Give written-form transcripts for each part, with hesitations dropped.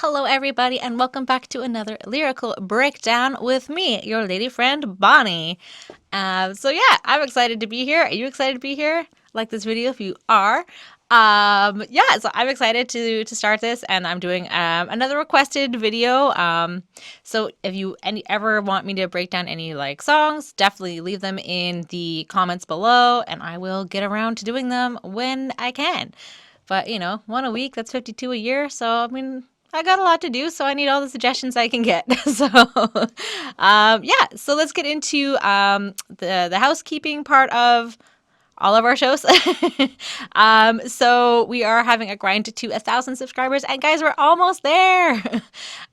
Hello, everybody, and welcome back to another lyrical breakdown with me, your lady friend Bonnie. I'm excited to be here. Are you excited to be here? Like this video if you are. So I'm excited to start this, and I'm doing another requested video. So if you ever want me to break down any like songs, definitely leave them in the comments below, and I will get around to doing them when I can. But one a week, that's 52 a year. So I got a lot to do, so I need all the suggestions I can get. So let's get into the housekeeping part of all of our shows. So we are having a grind to 1,000 subscribers, and guys, we're almost there.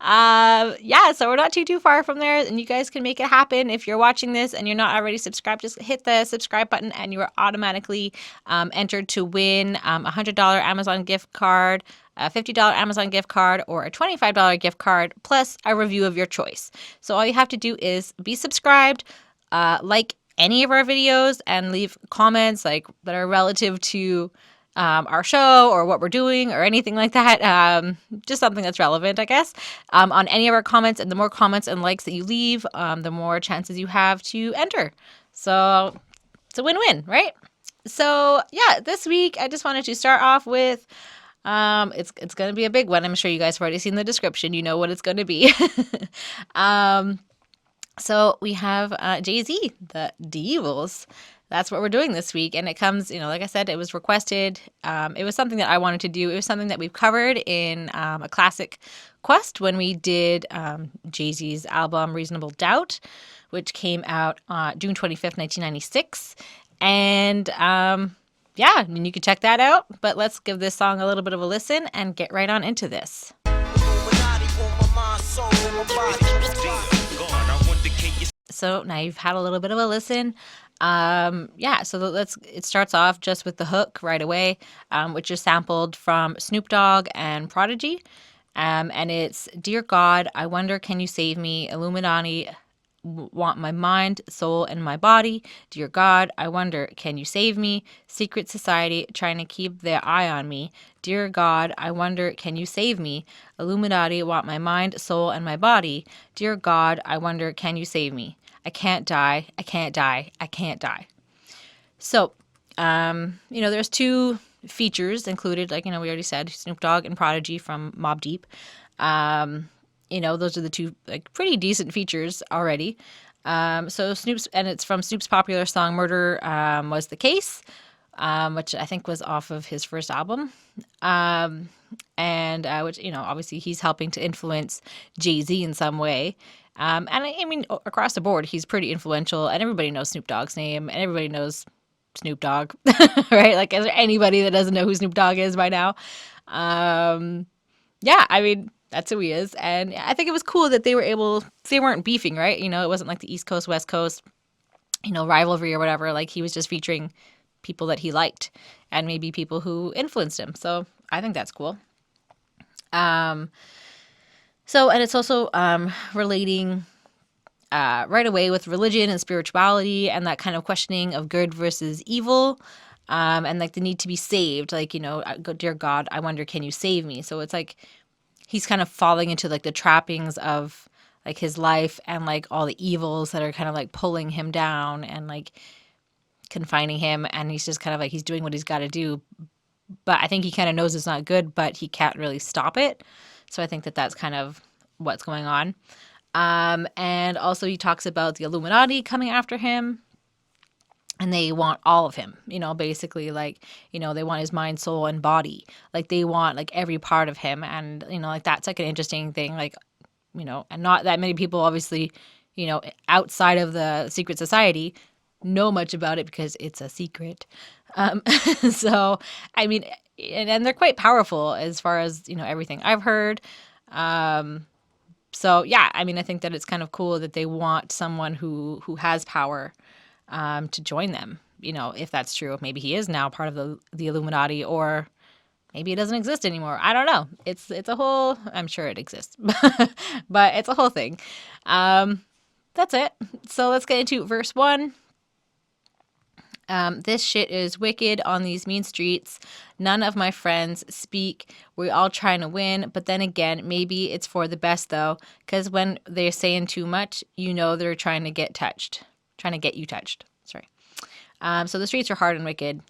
So we're not too far from there, and you guys can make it happen. If you're watching this and you're not already subscribed, just hit the subscribe button, and you are automatically entered to win a $100 Amazon gift card, a $50 Amazon gift card, or a $25 gift card, plus a review of your choice. So all you have to do is be subscribed, like any of our videos, and leave comments like that are relative to our show or what we're doing or anything like that. Just something that's relevant, I guess, on any of our comments. And the more comments and likes that you leave, the more chances you have to enter. So it's a win-win, right? So yeah, this week I just wanted to start off with it's going to be a big one. I'm sure you guys have already seen the description. You know what it's going to be. So we have Jay-Z, the Devils. That's what we're doing this week. And it comes, like I said, it was requested. It was something that I wanted to do. It was something that we've covered in a classic quest when we did Jay-Z's album Reasonable Doubt, which came out June 25th, 1996. And you can check that out. But let's give this song a little bit of a listen and get right on into this. So now you've had a little bit of a listen. It starts off just with the hook right away, which is sampled from Snoop Dogg and Prodigy. And it's, "Dear God, I wonder, can you save me? Illuminati want my mind, soul, and my body. Dear God, I wonder, can you save me? Secret society trying to keep their eye on me. Dear God, I wonder, can you save me? Illuminati want my mind, soul, and my body. Dear God, I wonder, can you save me? I can't die, I can't die, I can't die." So, there's two features included, like, we already said, Snoop Dogg and Prodigy from Mobb Deep. Those are the two like pretty decent features already. So it's from Snoop's popular song "Murder Was the Case," which I think was off of his first album. Which obviously he's helping to influence Jay-Z in some way. Across the board, he's pretty influential, and everybody knows Snoop Dogg's name, and everybody knows Snoop Dogg, right? Like, is there anybody that doesn't know who Snoop Dogg is by now? That's who he is. And I think it was cool that they weren't beefing, right? It wasn't like the East Coast, West Coast, rivalry or whatever. Like, he was just featuring people that he liked and maybe people who influenced him. So I think that's cool. And it's also relating right away with religion and spirituality and that kind of questioning of good versus evil. And like the need to be saved. Like, dear God, I wonder, can you save me? So it's like he's kind of falling into like the trappings of like his life and like all the evils that are kind of like pulling him down and like confining him. And he's just kind of like, he's doing what he's got to do. But I think he kind of knows it's not good, but he can't really stop it. So I think that that's kind of what's going on. And also he talks about the Illuminati coming after him. And they want all of him, basically, like, they want his mind, soul, and body. Like, they want, like, every part of him. And, like, that's, like, an interesting thing. Like, and not that many people, obviously, outside of the secret society know much about it because it's a secret. So, and they're quite powerful as far as, everything I've heard. I think that it's kind of cool that they want someone who has power to join them, if that's true. Maybe he is now part of the Illuminati, or maybe it doesn't exist anymore. I don't know. It's a whole, I'm sure it exists, but it's a whole thing. That's it. So let's get into verse 1. This shit is wicked on these mean streets. None of my friends speak. We're all trying to win, but then again, maybe it's for the best though, because when they're saying too much, you know they're trying to get touched, trying to get you touched. Sorry. So the streets are hard and wicked.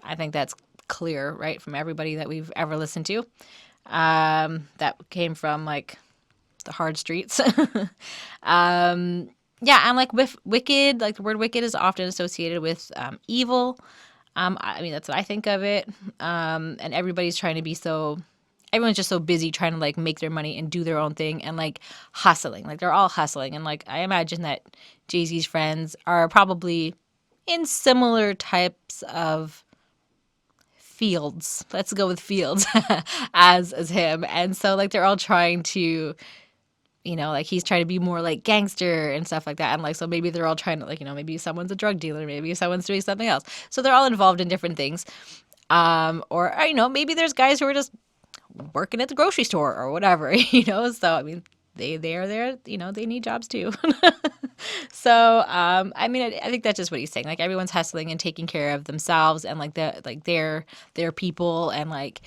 I think that's clear, right, from everybody that we've ever listened to. That came from like the hard streets. Yeah, and like with wicked, like the word wicked is often associated with evil. I mean, that's what I think of it. And everybody's trying to be so, everyone's just so busy trying to like make their money and do their own thing and like hustling. Like they're all hustling. And like I imagine that Jay-Z's friends are probably in similar types of fields. Let's go with fields as him. And so like they're all trying to, you know, like he's trying to be more like gangster and stuff like that. And like, so maybe they're all trying to like, you know, maybe someone's a drug dealer, maybe someone's doing something else. So they're all involved in different things. Or, you know, maybe there's guys who are just working at the grocery store or whatever, you know? So, I mean, they are there, you know, they need jobs too. So, I mean, I think that's just what he's saying. Like everyone's hustling and taking care of themselves and like their people, and like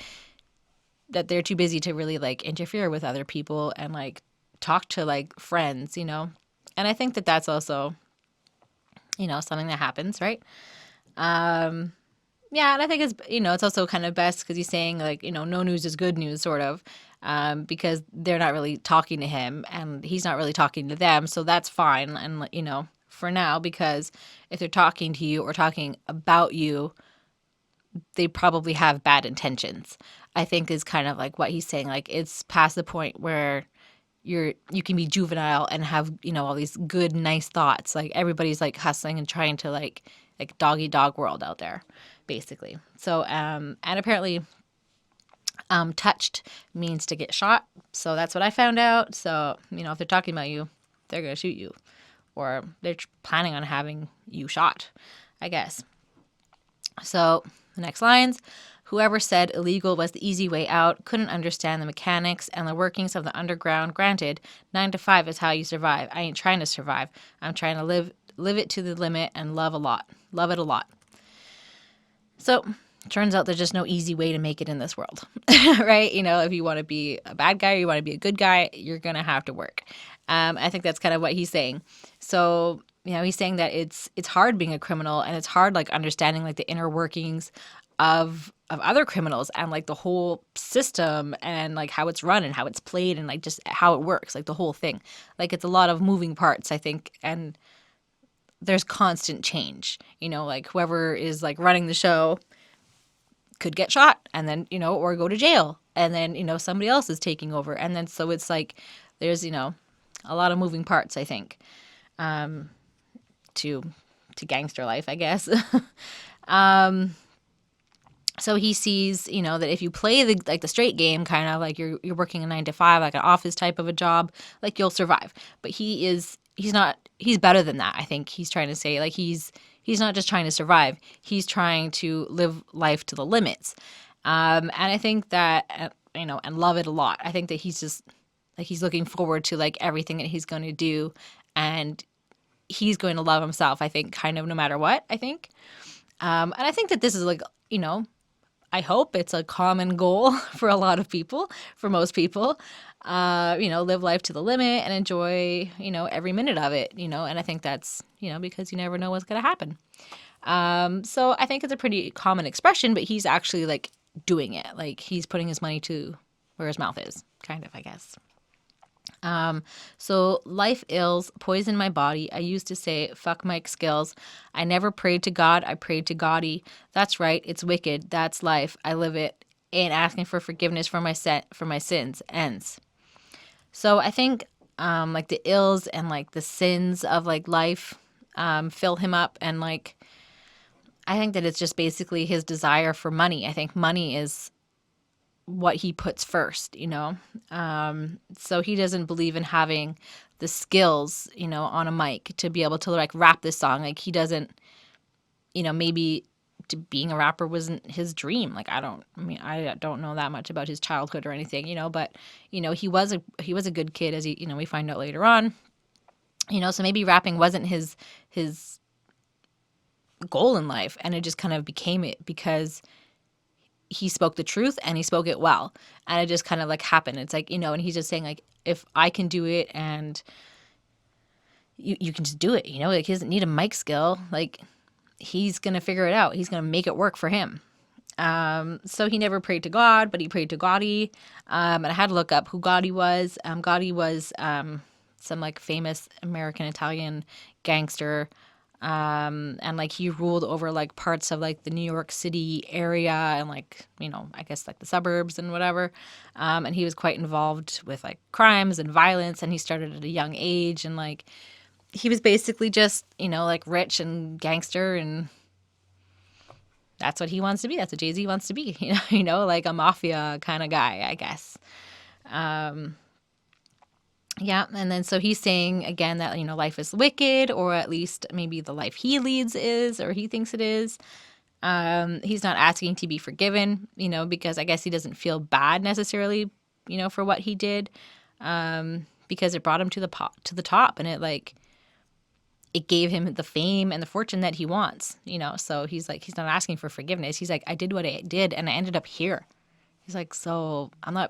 that they're too busy to really like interfere with other people and like talk to like friends, you know? And I think that that's also, you know, something that happens, right? Yeah, and I think it's, you know, it's also kind of best because he's saying like, you know, no news is good news, sort of, because they're not really talking to him and he's not really talking to them. So that's fine. And, you know, for now, because if they're talking to you or talking about you, they probably have bad intentions, I think is kind of like what he's saying. Like it's past the point where you can be juvenile and have, you know, all these good, nice thoughts. Like everybody's like hustling and trying to like dog eat dog world out there, basically. So, and apparently, touched means to get shot. So that's what I found out. So, you know, if they're talking about you, they're going to shoot you, or they're planning on having you shot, I guess. So the next lines: whoever said illegal was the easy way out couldn't understand the mechanics and the workings of the underground. Granted, 9 to 5 is how you survive. I ain't trying to survive. I'm trying to live it to the limit and love a lot. Love it a lot. So turns out there's just no easy way to make it in this world, right? You know, if you want to be a bad guy or you want to be a good guy, you're going to have to work. I think that's kind of what he's saying. So, you know, he's saying that it's hard being a criminal, and it's hard like understanding like the inner workings of other criminals and like the whole system and like how it's run and how it's played and like just how it works, like the whole thing. Like it's a lot of moving parts, I think, and there's constant change. You know, like whoever is like running the show could get shot and then, you know, or go to jail, and then, you know, somebody else is taking over, and then so it's like there's, you know, a lot of moving parts, I think, to gangster life, I guess. So he sees, you know, that if you play the straight game, kind of like you're working a 9 to 5, like an office type of a job, like you'll survive. But he's better than that. I think he's trying to say like he's not just trying to survive. He's trying to live life to the limits. And I think that, you know, and love it a lot. I think that he's just like he's looking forward to like everything that he's going to do, and he's going to love himself, I think, kind of no matter what, I think. And I think that this is like, you know, I hope it's a common goal for a lot of people, for most people, you know, live life to the limit and enjoy, you know, every minute of it, you know, and I think that's, you know, because you never know what's going to happen. So I think it's a pretty common expression, but he's actually like doing it. Like he's putting his money to where his mouth is, kind of, I guess. So life ills poison my body. I used to say, fuck Mike's skills. I never prayed to God. I prayed to Gotti. That's right. It's wicked. That's life. I live it. Ain't asking for forgiveness for my sins. Ends. So I think, like the ills and like the sins of like life, fill him up. And like, I think that it's just basically his desire for money. I think money is what he puts first, you know? So he doesn't believe in having the skills, you know, on a mic to be able to like rap this song. Like he doesn't, you know, maybe being a rapper wasn't his dream. Like I don't know that much about his childhood or anything, you know, but you know, he was a good kid, as you know, we find out later on. You know, so maybe rapping wasn't his goal in life. And it just kind of became it because he spoke the truth and he spoke it well. And it just kind of like happened. It's like, and he's just saying like, if I can do it and you can just do it, like he doesn't need a mic skill. Like he's going to figure it out. He's going to make it work for him. So he never prayed to God, but he prayed to Gotti. And I had to look up who Gotti was. Gotti was some like famous American Italian gangster. And like he ruled over like parts of like the New York City area and like, I guess like the suburbs and whatever. And he was quite involved with like crimes and violence, and he started at a young age, and like he was basically just, like rich and gangster, and that's what he wants to be. That's what Jay-Z wants to be, like a mafia kind of guy, I guess. Yeah. And then so he's saying again that, life is wicked, or at least maybe the life he leads is, or he thinks it is. He's not asking to be forgiven, because I guess he doesn't feel bad necessarily, for what he did, because it brought him to the top, and it gave him the fame and the fortune that he wants, So he's like, he's not asking for forgiveness. He's like, I did what I did and I ended up here. He's like, so I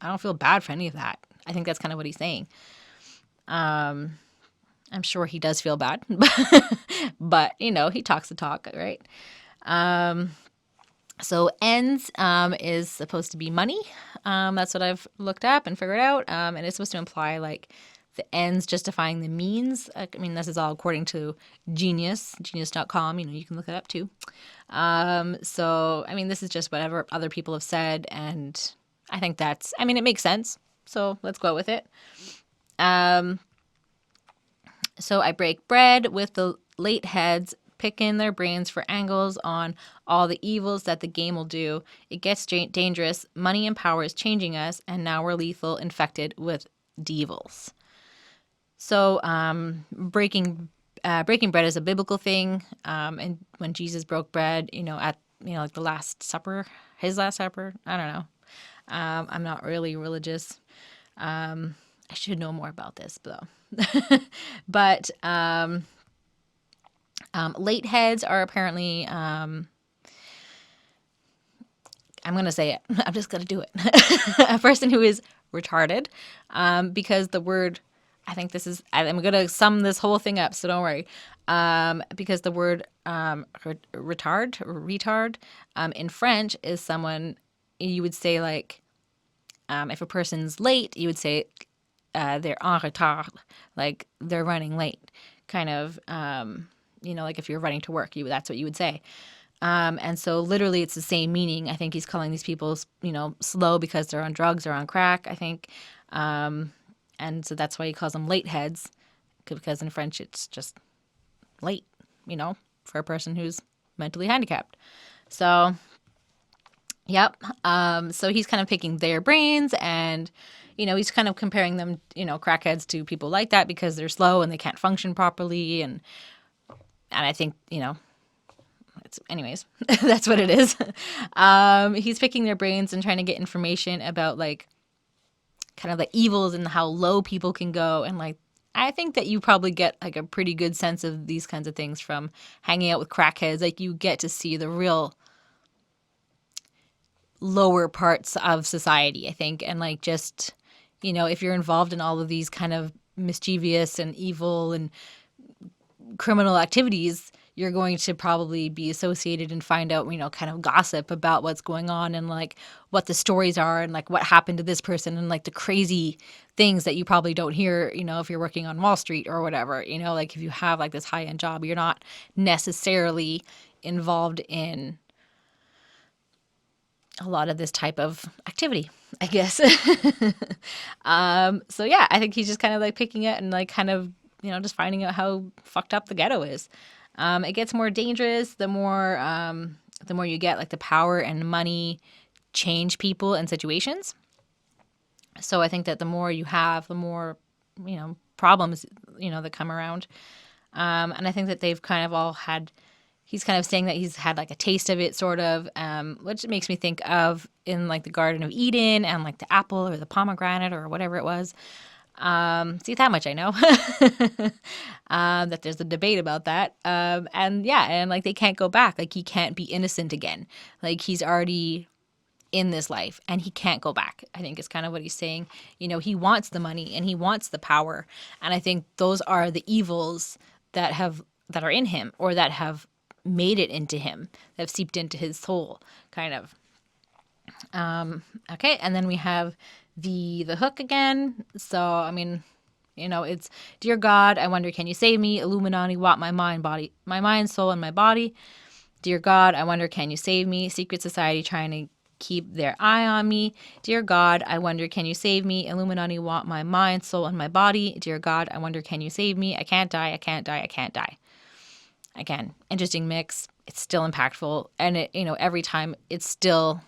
don't feel bad for any of that. I think that's kind of what he's saying. I'm sure he does feel bad, but he talks the talk, right? So ends is supposed to be money. That's what I've looked up and figured out. And it's supposed to imply like the ends justifying the means. I mean, this is all according to genius.com. You can look it up too. So, I mean, this is just whatever other people have said. And I think it makes sense. So let's go with it. So I break bread with the late heads, picking their brains for angles on all the evils that the game will do. It gets dangerous. Money and power is changing us, and now we're lethal, infected with devils. So breaking bread is a biblical thing, and when Jesus broke bread, at like the Last Supper, his Last Supper, I don't know. I'm not really religious. I should know more about this though. But late heads are apparently, I'm going to say it. I'm just going to do it. A person who is retarded, because the word, I'm going to sum this whole thing up, so don't worry. Because the word retard in French is someone, you would say like, if a person's late, you would say they're en retard, like they're running late, kind of, like if you're running to work, that's what you would say. And so literally it's the same meaning. I think he's calling these people, slow because they're on drugs or on crack, I think. And so that's why he calls them late heads, because in French it's just late, for a person who's mentally handicapped. So, yep. So he's kind of picking their brains, and, he's kind of comparing them, crackheads to people like that because they're slow and they can't function properly. And I think, anyways, that's what it is. He's picking their brains and trying to get information about like kind of the evils and how low people can go. And like, I think that you probably get like a pretty good sense of these kinds of things from hanging out with crackheads. Like you get to see the real lower parts of society, I think. And like, just, if you're involved in all of these kind of mischievous and evil and criminal activities, you're going to probably be associated and find out, kind of gossip about what's going on and like what the stories are and like what happened to this person and like the crazy things that you probably don't hear, if you're working on Wall Street or whatever, like if you have like this high-end job, you're not necessarily involved in a lot of this type of activity, I guess. So yeah, I think he's just kind of like picking it and like kind of, just finding out how fucked up the ghetto is. It gets more dangerous the more you get like the power and money change people and situations. So I think that the more you have, the more, problems, that come around. And I think that they've kind of all had, he's kind of saying that he's had like a taste of it sort of, which makes me think of in like the Garden of Eden and like the apple or the pomegranate or whatever it was. See, that much I know. That there's a debate about that. And yeah, and like they can't go back. Like he can't be innocent again. Like he's already in this life and he can't go back. I think is kind of what he's saying. You know, he wants the money and he wants the power. And I think those are the evils that are in him or that have made it into him, that have seeped into his soul, kind of. Okay, and then we have the hook again. So I mean, you know, it's dear God, I wonder can you save me? Illuminati, want my mind, body, my mind, soul, and my body. Dear God, I wonder can you save me? Secret society trying to keep their eye on me. Dear God, I wonder can you save me? Illuminati want my mind, soul, and my body. Dear God, I wonder can you save me? I can't die, I can't die, I can't die. Again, interesting mix. It's still impactful, and it, you know, every time it's still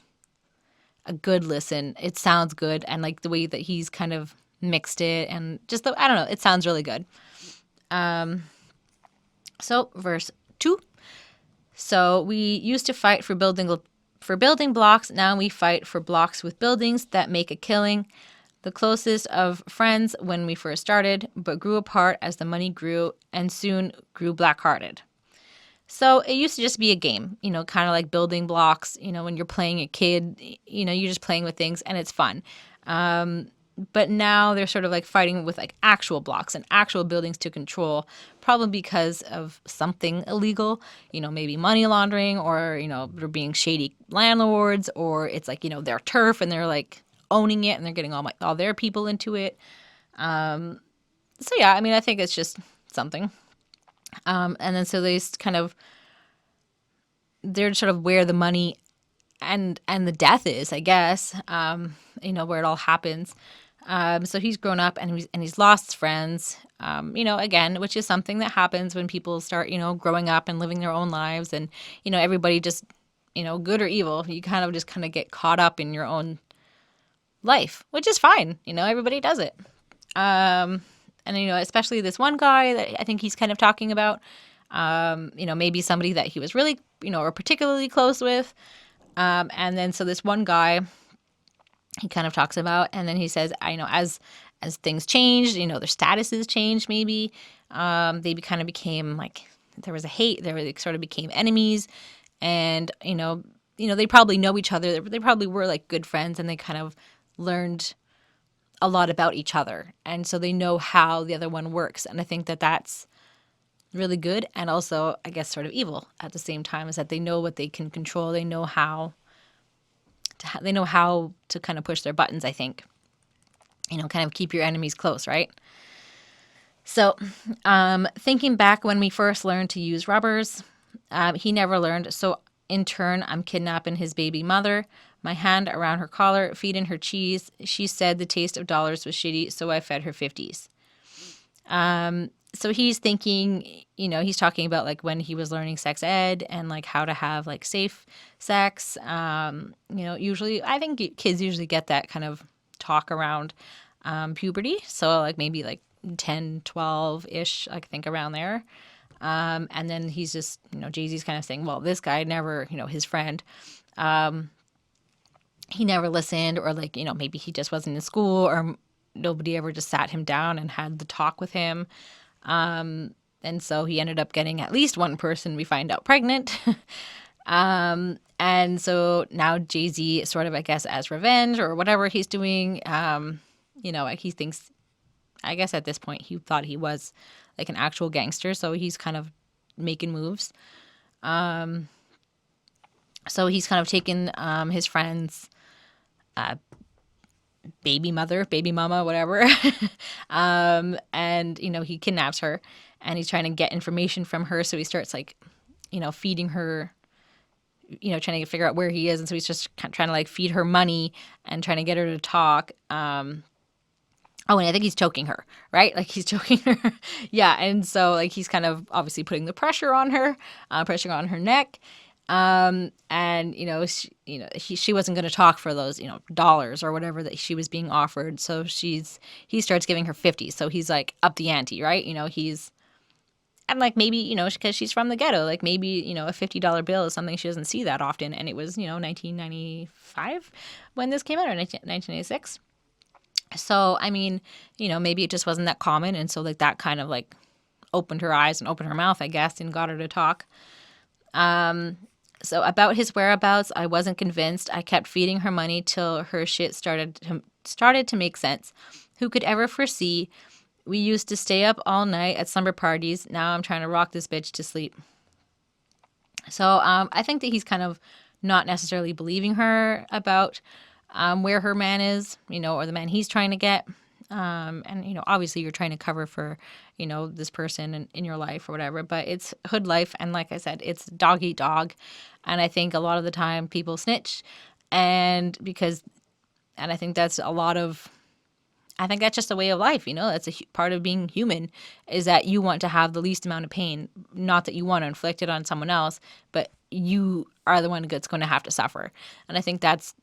a good listen. It sounds good, and like the way that he's kind of mixed it, and just the, I don't know, it sounds really good. So verse 2. So we used to fight for building blocks. Now we fight for blocks with buildings that make a killing. The closest of friends when we first started, but grew apart as the money grew and soon grew black-hearted. So it used to just be a game, you know, kind of like building blocks. You know, when you're playing a kid, you know, you're just playing with things and it's fun. But now they're sort of like fighting with like actual blocks and actual buildings to control, probably because of something illegal, you know, maybe money laundering or, you know, they're being shady landlords or it's like, you know, their turf and they're like owning it and they're getting all their people into it. So yeah, I mean, I think it's just something. And then so they kind of they're sort of where the money and the death is, I guess. You know, where it all happens. So he's grown up and he's lost friends. You know, again, which is something that happens when people start, you know, growing up and living their own lives, and you know, everybody just, you know, good or evil, you kind of get caught up in your own life, which is fine. You know, everybody does it. And you know, especially this one guy that I think he's kind of talking about. You know, maybe somebody that he was really, you know, or particularly close with. And then so this one guy he kind of talks about, and then he says, I know as things changed, you know, their statuses changed. Maybe they kind of became like there was a hate. They sort of became enemies, and they probably know each other. They probably were like good friends, and they kind of learned a lot about each other, and so they know how the other one works. And I think that that's really good, and also I guess sort of evil at the same time, is that they know what they can control. They know how to kind of push their buttons. I think, you know, kind of keep your enemies close, right? So, thinking back when we first learned to use rubbers, he never learned. So in turn, I'm kidnapping his baby mother. My hand around her collar, feeding her cheese. She said the taste of dollars was shitty, so I fed her 50s. So he's thinking, you know, he's talking about like when he was learning sex ed and like how to have like safe sex. You know, usually I think kids usually get that kind of talk around puberty. So like maybe like 10, 12-ish, I think around there. And then he's just, you know, Jay-Z's kind of saying, well, this guy never, you know, his friend, he never listened, or like, you know, maybe he just wasn't in school, or nobody ever just sat him down and had the talk with him. And so he ended up getting at least one person, we find out, pregnant. And so now Jay-Z sort of, I guess, as revenge or whatever he's doing, you know, he thinks, I guess at this point he thought he was like an actual gangster. So he's kind of making moves. So he's kind of taken his friend's baby mama, whatever. And, you know, he kidnaps her and he's trying to get information from her. So he starts like, you know, feeding her, you know, trying to figure out where he is. And so he's just trying to like feed her money and trying to get her to talk. Oh, and I think he's choking her, right? Like he's choking her. Yeah. And so like he's kind of obviously putting the pressure on her, pressure on her neck. And she wasn't going to talk for those, you know, dollars or whatever that she was being offered. So he starts giving her 50. So he's like up the ante, right? You know, and like maybe, you know, because she's from the ghetto, like maybe, you know, a $50 bill is something she doesn't see that often. And it was, you know, 1995 when this came out, or 1996. So, I mean, maybe it just wasn't that common. And so, like, that kind of like opened her eyes and opened her mouth, I guess, and got her to talk. So, about his whereabouts, I wasn't convinced. I kept feeding her money till her shit started to make sense. Who could ever foresee? We used to stay up all night at slumber parties. Now I'm trying to rock this bitch to sleep. So I think that he's kind of not necessarily believing her about where her man is, or the man he's trying to get. And, obviously you're trying to cover for, this person in your life or whatever, but it's hood life. And like I said, it's dog eat dog. And I think a lot of the time people snitch. And I think that's I think that's just a way of life, That's part of being human, is that you want to have the least amount of pain. Not that you want to inflict it on someone else, but you are the one that's going to have to suffer. And I think that's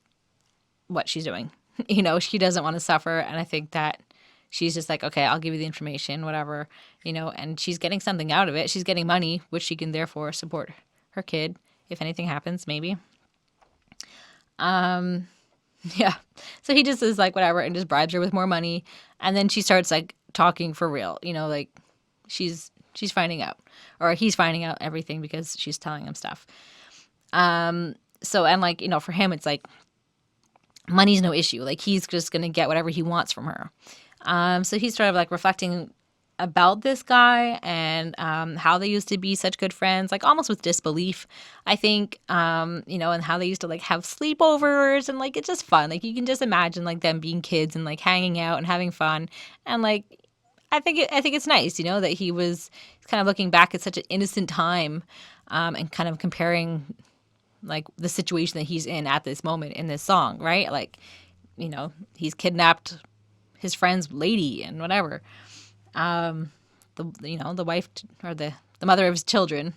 what she's doing. She doesn't want to suffer. And I think that she's just like, okay, I'll give you the information, whatever, and she's getting something out of it. She's getting money, which she can therefore support her kid if anything happens, maybe. Yeah. So he just is like, whatever, and just bribes her with more money. And then she starts like talking for real, like she's finding out, or he's finding out everything because she's telling him stuff. So, and like, for him, it's like money's no issue. Like he's just going to get whatever he wants from her. So he's sort of like reflecting about this guy and how they used to be such good friends, like almost with disbelief, I think, and how they used to like have sleepovers and like it's just fun. Like you can just imagine like them being kids and like hanging out and having fun. And like I think it's nice, that he was kind of looking back at such an innocent time and kind of comparing like the situation that he's in at this moment in this song, right? Like, he's kidnapped his friend's lady and whatever. The wife or the mother of his children.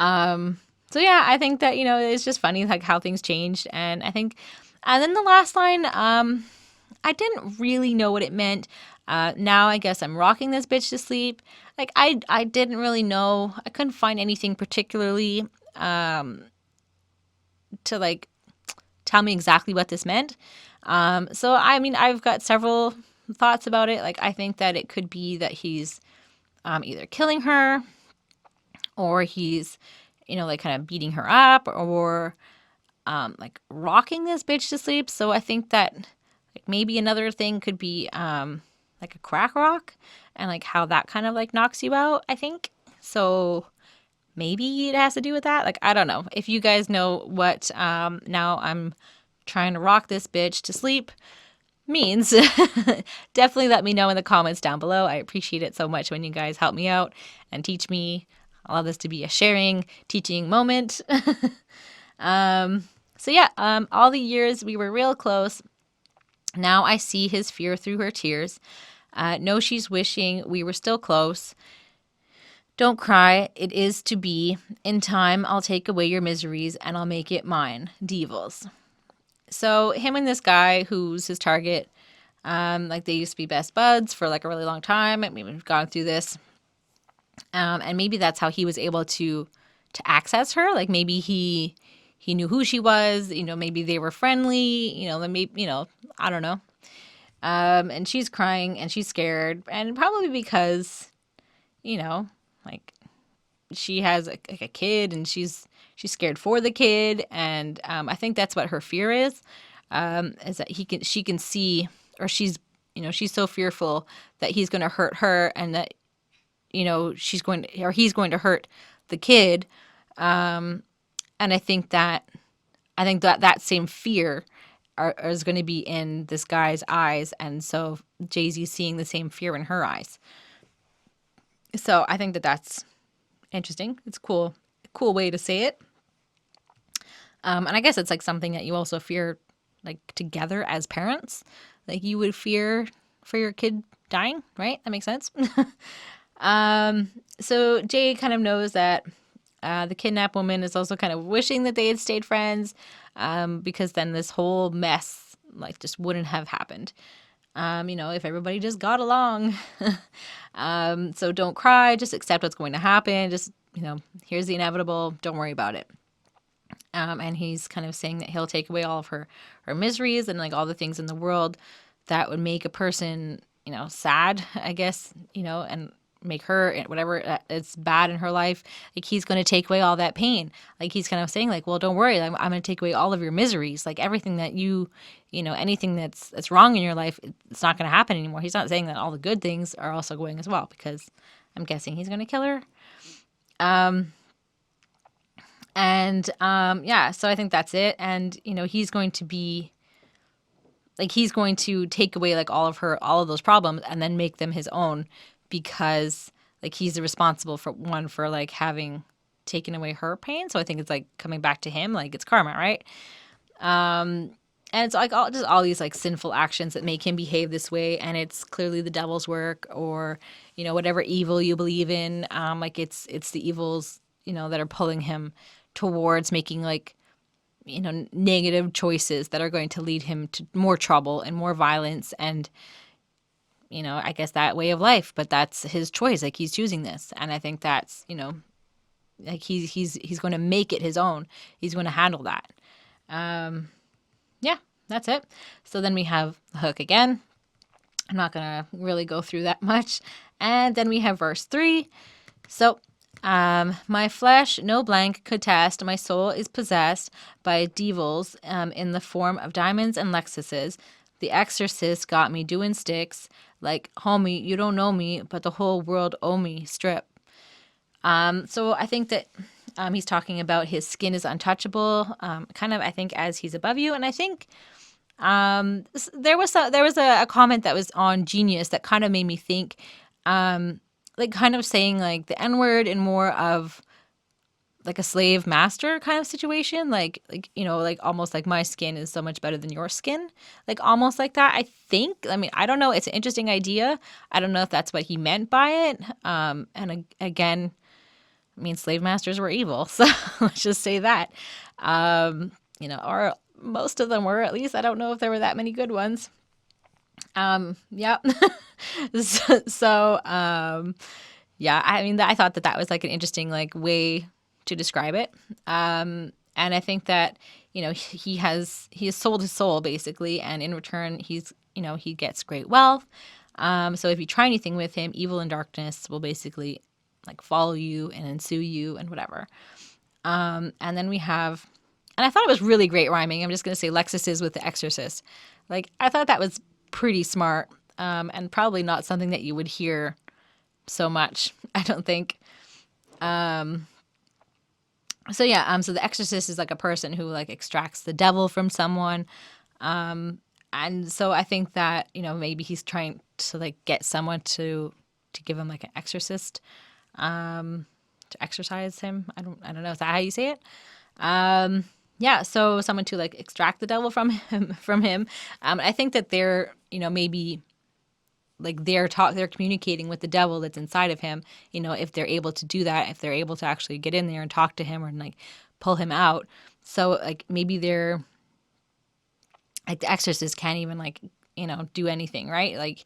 So yeah, I think that, it's just funny like how things changed. And I think, and then the last line, I didn't really know what it meant. Now I guess I'm rocking this bitch to sleep. Like I didn't really know. I couldn't find anything particularly, to like tell me exactly what this meant. So I mean, I've got several thoughts about it. Like I think that it could be that he's either killing her or he's, like kind of beating her up or like rocking this bitch to sleep. So I think that like maybe another thing could be like a crack rock and like how that kind of like knocks you out, I think. So maybe it has to do with that. Like, I don't know. If you guys know what now I'm trying to rock this bitch to sleep means, definitely let me know in the comments down below. I appreciate it so much when you guys help me out and teach me. I love this to be a sharing, teaching moment. So yeah, all the years we were real close. Now I see his fear through her tears. Know she's wishing we were still close. Don't cry, it is to be. In time, I'll take away your miseries and I'll make it mine. Devils. So him and this guy who's his target, like they used to be best buds for like a really long time. I mean, we've gone through this. And maybe that's how he was able to access her. Like maybe he knew who she was, maybe they were friendly, maybe, I don't know. And she's crying and she's scared, and probably because, like she has a kid and she's scared for the kid. And I think that's what her fear is that she can see, or she's so fearful that he's going to hurt her and that, he's going to hurt the kid. And I think that same fear is going to be in this guy's eyes. And so Jay-Z's seeing the same fear in her eyes. So I think that that's interesting. It's cool way to say it. And I guess it's like something that you also fear like together as parents. Like you would fear for your kid dying, right? That makes sense. So Jay kind of knows that the kidnapped woman is also kind of wishing that they had stayed friends, because then this whole mess like just wouldn't have happened. If everybody just got along. So don't cry, just accept what's going to happen. Just, here's the inevitable. Don't worry about it. And he's kind of saying that he'll take away all of her miseries and like all the things in the world that would make a person, sad, I guess, and make her whatever is bad in her life. Like he's going to take away all that pain. Like he's kind of saying like, well, don't worry, I'm going to take away all of your miseries. Like everything that anything that's wrong in your life, it's not going to happen anymore. He's not saying that all the good things are also going as well, because I'm guessing he's going to kill her. Yeah, so I think that's it. And he's going to be like, he's going to take away like all of those problems and then make them his own, because like he's responsible for like having taken away her pain. So I think it's like coming back to him, like it's karma, right? And it's like all these like sinful actions that make him behave this way, and it's clearly the devil's work, or whatever evil you believe in. Like it's the evils that are pulling him towards making like negative choices that are going to lead him to more trouble and more violence, and I guess that way of life. But that's his choice. Like he's choosing this, and I think that's like he's going to make it his own. He's going to handle that. Yeah, that's it. So then we have the hook again. I'm not going to really go through that much. And then we have verse 3. So, my flesh no blank could test, my soul is possessed by devils in the form of diamonds and Lexuses. The exorcist got me doing sticks, like, homie, you don't know me, but the whole world owe me, strip. So I think that he's talking about his skin is untouchable, kind of, I think, as he's above you. And I think there was a comment that was on Genius that kind of made me think, like kind of saying like the N-word in more of like a slave master kind of situation, like like almost like my skin is so much better than your skin, like almost like that. I think, I mean, I don't know, it's an interesting idea. I don't know if that's what he meant by it. Again, I mean, slave masters were evil, so let's just say that. Or most of them were, at least. I don't know if there were that many good ones. Yeah. Yeah, I mean, I thought that was like an interesting like way to describe it. And I think that, he has sold his soul basically, and in return, he gets great wealth. So if you try anything with him, evil and darkness will basically like follow you and ensue you and whatever. And then we have, and I thought it was really great rhyming. I'm just going to say Lexuses with the exorcist. Like, I thought that was pretty smart, and probably not something that you would hear so much, I don't think. So yeah, so the exorcist is like a person who like extracts the devil from someone. And so I think that, maybe he's trying to like get someone to give him like an exorcist, to exorcise him. I don't know. Is that how you say it? Yeah. So someone to like extract the devil from him. I think that they're, maybe like they're communicating with the devil that's inside of him, if they're able to do that, if they're able to actually get in there and talk to him or like pull him out. So like maybe they're like the exorcist can't even like, do anything, right? Like,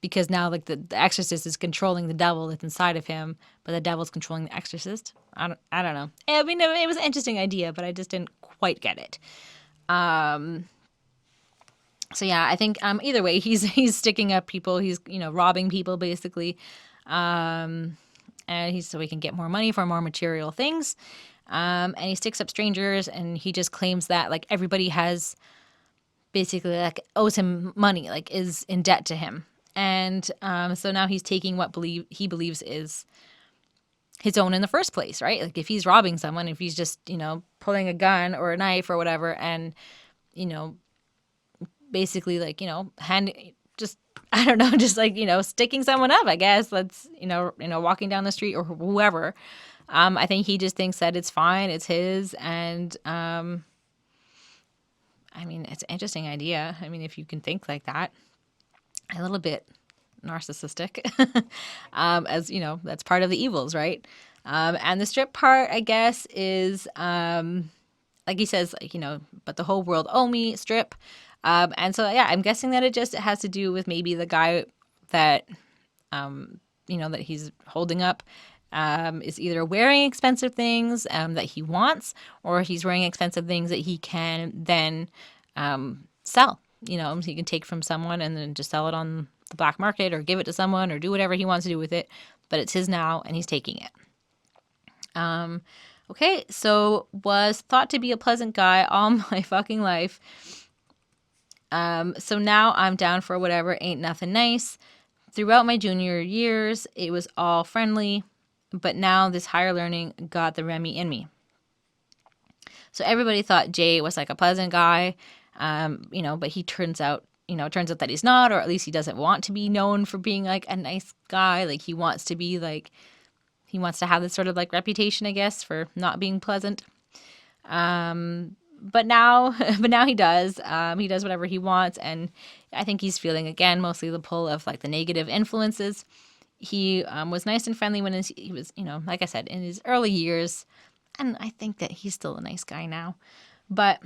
because now like the exorcist is controlling the devil that's inside of him, but the devil's controlling the exorcist. I don't know. I mean, it was an interesting idea, but I just didn't quite get it. So yeah, I think either way, he's sticking up people. He's robbing people basically, and he's so he can get more money for more material things. And he sticks up strangers, and he just claims that like everybody has basically like owes him money, like is in debt to him. And so now he's taking what he believes is his own in the first place, right? Like if he's robbing someone, if he's just pulling a gun or a knife or whatever, and basically like just I don't know, just like sticking someone up, I guess. Let's walking down the street or whoever. I think he just thinks that it's fine, it's his, and I mean, it's an interesting idea. I mean, if you can think like that, a little bit narcissistic, as that's part of the evils, right? And the strip part, I guess, is like he says, like but the whole world owe me, strip. And so yeah, I'm guessing that it has to do with maybe the guy that that he's holding up, is either wearing expensive things that he wants, or he's wearing expensive things that he can then sell. So he can take from someone and then just sell it on the black market or give it to someone or do whatever he wants to do with it. But it's his now and he's taking it. Okay, so was thought to be a pleasant guy all my fucking life. So now I'm down for whatever, ain't nothing nice. Throughout my junior years, it was all friendly, but now this higher learning got the Remy in me. So everybody thought Jay was like a pleasant guy, but he turns out that he's not, or at least he doesn't want to be known for being like a nice guy. Like he wants to have this sort of like reputation, I guess, for not being pleasant. But now he does. He does whatever he wants, and I think he's feeling again mostly the pull of like the negative influences. He was nice and friendly when he was, like I said, in his early years, and I think that he's still a nice guy now. But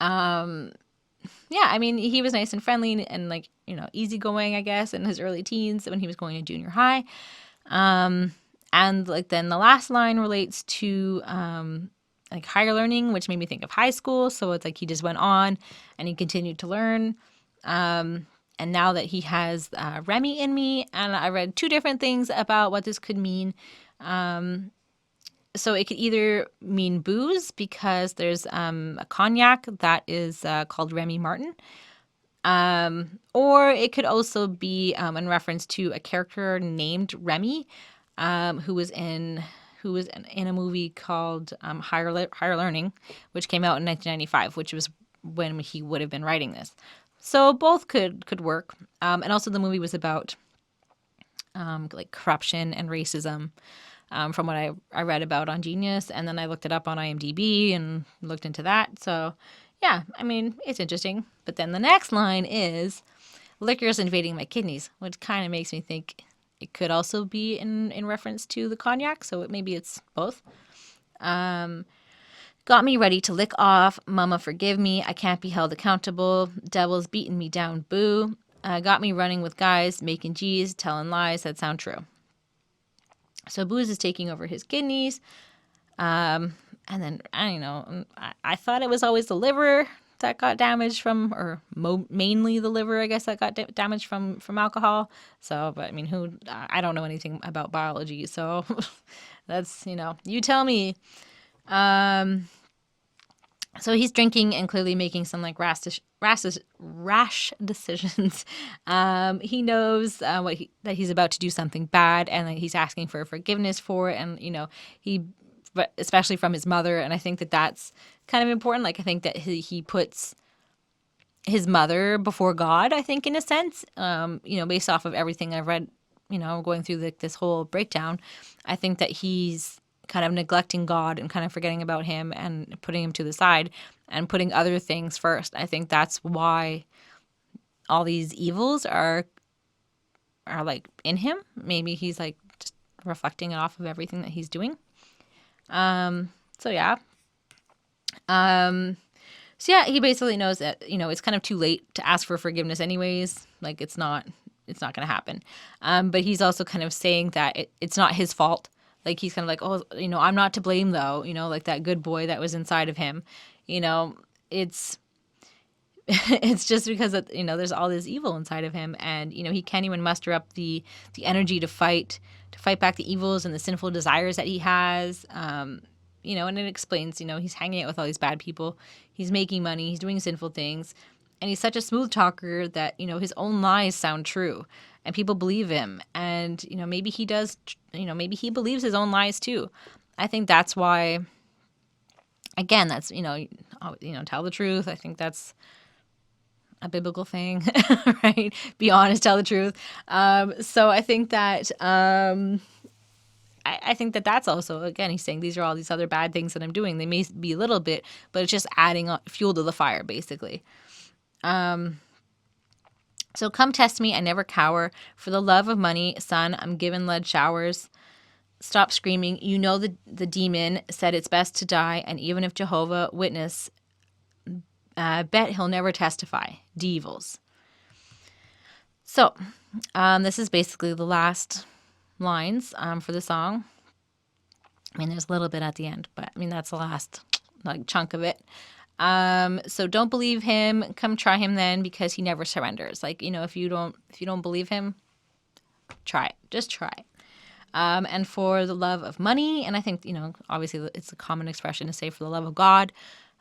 yeah, I mean, he was nice and friendly and like easygoing, I guess, in his early teens when he was going to junior high. And like then the last line relates to like higher learning, which made me think of high school. So it's like he just went on and he continued to learn. And now that he has Remy in me, and I read two different things about what this could mean. So it could either mean booze because there's a cognac that is called Remy Martin. Or it could also be in reference to a character named Remy, who was in a movie called Higher Learning, which came out in 1995, which was when he would have been writing this. So both could work. And also the movie was about like corruption and racism, from what I read about on Genius, and then I looked it up on IMDb and looked into that. So yeah, I mean, it's interesting. But then the next line is liquor's invading my kidneys, which kind of makes me think it could also be in reference to the cognac. So maybe it's both. Got me ready to lick off. Mama, forgive me. I can't be held accountable. Devil's beating me down. Boo. Got me running with guys, making G's, telling lies that sound true. So booze is taking over his kidneys. And then, I don't know, I thought it was always the liver that got damaged from, or mainly the liver, I guess, that got damaged from alcohol. So, but I mean, I don't know anything about biology. So that's, you tell me. So he's drinking and clearly making some like rash decisions. He knows that he's about to do something bad, and like, he's asking for forgiveness for it. And but especially from his mother, and I think that that's kind of important. Like I think that he puts his mother before God. I think in a sense, based off of everything I've read, going through this whole breakdown, I think that he's kind of neglecting God and kind of forgetting about him and putting him to the side and putting other things first. I think that's why all these evils are like in him. Maybe he's like just reflecting it off of everything that he's doing. So yeah. So yeah, he basically knows that, it's kind of too late to ask for forgiveness anyways. Like it's not going to happen. But he's also kind of saying that it's not his fault. Like he's kind of like, oh, I'm not to blame though, like that good boy that was inside of him, it's just because of, there's all this evil inside of him, and he can't even muster up the energy to fight back the evils and the sinful desires that he has. And it explains, he's hanging out with all these bad people, he's making money, he's doing sinful things, and he's such a smooth talker that his own lies sound true and people believe him. And maybe he does, maybe he believes his own lies too. I think that's why, again, that's tell the truth. I think that's a biblical thing, right? Be honest, tell the truth. So I think that I think that that's also, again, he's saying these are all these other bad things that I'm doing. They may be a little bit, but it's just adding fuel to the fire, basically. So come test me, I never cower. For the love of money, son, I'm giving lead showers. Stop screaming. The demon said it's best to die, and even if Jehovah Witness, bet he'll never testify. Devils. So, this is basically the last lines for the song. I mean, there's a little bit at the end, but I mean, that's the last like chunk of it. So don't believe him. Come try him then, because he never surrenders. Like, if you don't believe him, try it. Just try it. And for the love of money, and I think, obviously it's a common expression to say for the love of God.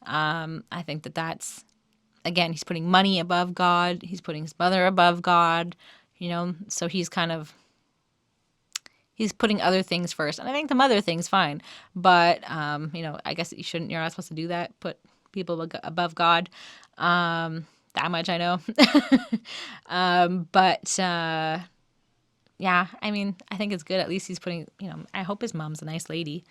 I think that's, again, he's putting money above God. He's putting his mother above God, so he's putting other things first. And I think the mother thing's fine. But, I guess you're not supposed to do that. Put people above God. That much I know. But, yeah, I mean, I think it's good. At least he's putting, I hope his mom's a nice lady.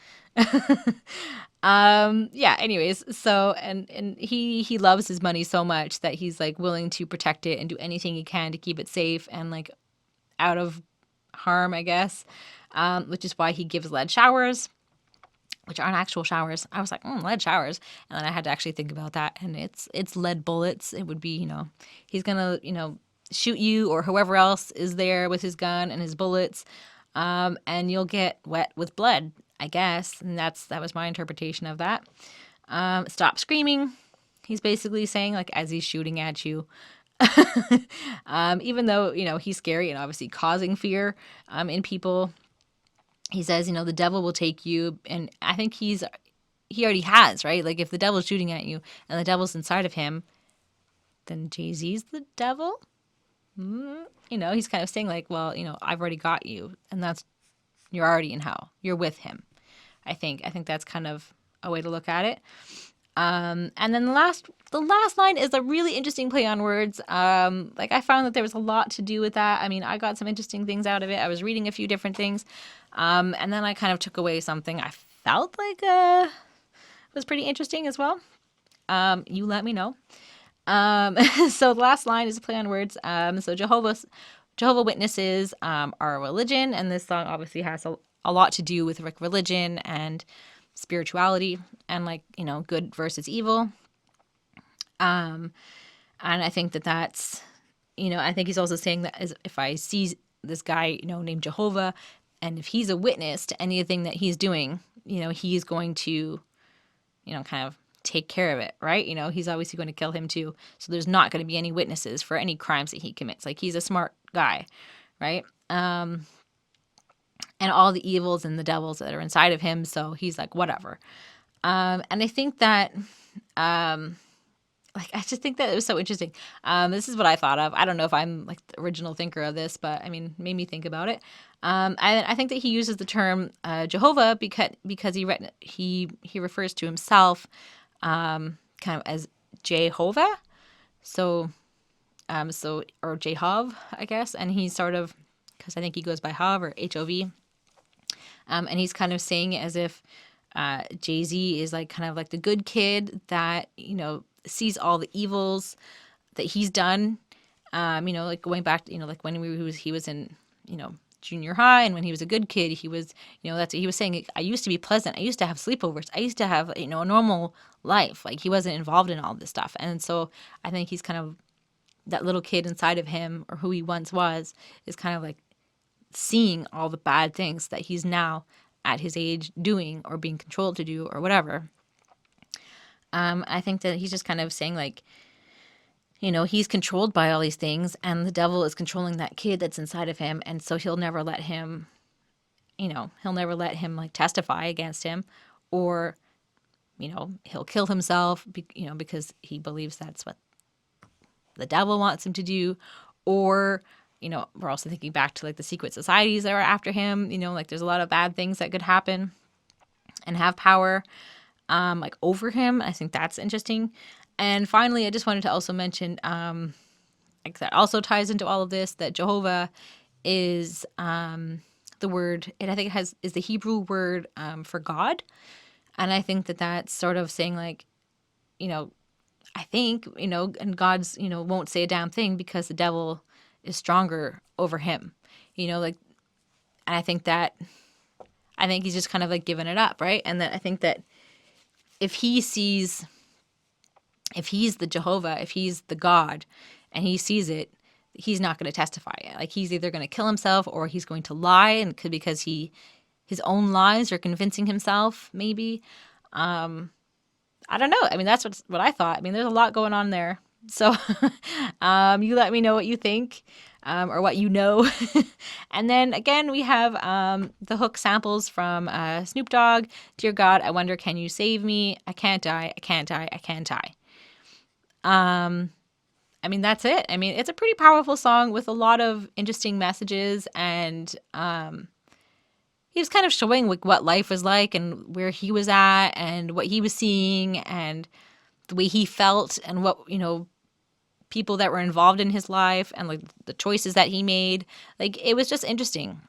Yeah, anyways, so, and he loves his money so much that he's like willing to protect it and do anything he can to keep it safe and like out of harm, I guess. Which is why he gives lead showers, which aren't actual showers. I was like, lead showers. And then I had to actually think about that. And it's lead bullets. It would be, he's going to, shoot you or whoever else is there with his gun and his bullets. And you'll get wet with blood, I guess. And that was my interpretation of that. Stop screaming. He's basically saying, like, as he's shooting at you, even though, he's scary and obviously causing fear in people, he says, the devil will take you. And I think he already has, right? Like, if the devil's shooting at you and the devil's inside of him, then Jay-Z's the devil. He's kind of saying like, well, I've already got you, and you're already in hell. You're with him. I think that's kind of a way to look at it. And then the last line is a really interesting play on words. Like I found that there was a lot to do with that. I mean, I got some interesting things out of it. I was reading a few different things. And then I kind of took away something I felt like was pretty interesting as well. You let me know. So the last line is a play on words. So Jehovah Witnesses are a religion, and this song obviously has a lot to do with like religion and spirituality and like, good versus evil. And I think that's, I think he's also saying that if I see this guy, named Jehovah, and if he's a witness to anything that he's doing, he's going to, kind of take care of it, right? He's obviously going to kill him too. So there's not going to be any witnesses for any crimes that he commits. Like, he's a smart guy, right? And all the evils and the devils that are inside of him. So he's like, whatever. And I think that, I just think that it was so interesting. This is what I thought of. I don't know if I'm like the original thinker of this, but I mean, made me think about it. I think that he uses the term Jehovah because he refers to himself kind of as Jehovah, or Jehov, I guess, and he's sort of, because I think he goes by Hov or Hov, and he's kind of saying it as if Jay-Z is like kind of like the good kid that sees all the evils that he's done, like going back, like when he was in junior high, and when he was a good kid, he was, that's what he was saying. I used to be pleasant. I used to have sleepovers. I used to have, a normal life. Like, he wasn't involved in all this stuff. And so I think he's kind of, that little kid inside of him, or who he once was, is kind of like seeing all the bad things that he's now at his age doing or being controlled to do or whatever. I think that he's just kind of saying like, he's controlled by all these things, and the devil is controlling that kid that's inside of him. And so he'll never let him like testify against him, or, he'll kill himself, because he believes that's what the devil wants him to do. Or, we're also thinking back to like the secret societies that are after him, like there's a lot of bad things that could happen and have power, like over him. I think that's interesting. And finally, I just wanted to also mention, like that also ties into all of this, that Jehovah is the word, and I think is the Hebrew word for God. And I think that that's sort of saying like, I think, and God's, won't say a damn thing because the devil is stronger over him, like, and I think he's just kind of like giving it up, right? And that I think that if he's the Jehovah, if he's the God, and he sees it, he's not going to testify. Like, he's either going to kill himself or he's going to lie, and because his own lies are convincing himself, maybe. I don't know. I mean, that's what I thought. I mean, there's a lot going on there. So you let me know what you think, or what you know. And then again, we have the hook samples from Snoop Dogg. Dear God, I wonder, can you save me? I can't die. I can't die. I can't die. I mean, that's it. I mean, it's a pretty powerful song with a lot of interesting messages, and he was kind of showing like what life was like and where he was at and what he was seeing and the way he felt and what, people that were involved in his life and like the choices that he made. Like, it was just interesting,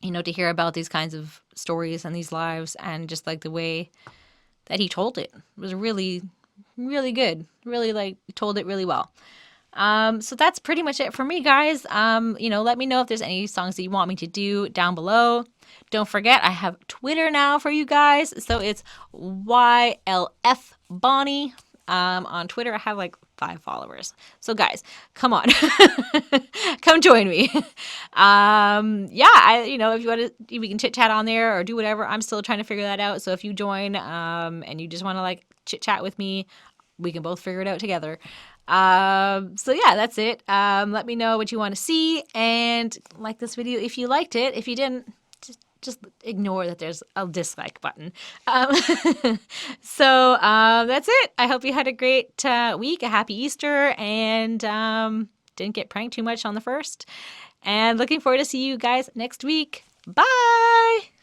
to hear about these kinds of stories and these lives, and just like the way that he told it was really, really good. Really, like, told it really well. So that's pretty much it for me, guys. Let me know if there's any songs that you want me to do down below. Don't forget, I have Twitter now for you guys. So it's YLF Bonnie. On Twitter, I have like 5 followers. So guys, come on, come join me. If you want to, we can chit chat on there or do whatever. I'm still trying to figure that out. So if you join, and you just want to like chit chat with me, we can both figure it out together. So yeah, that's it. Let me know what you want to see, and like this video if you liked it. If you didn't, just ignore that there's a dislike button. So that's it. I hope you had a great week, a happy Easter, and didn't get pranked too much on the 1st. And looking forward to see you guys next week. Bye!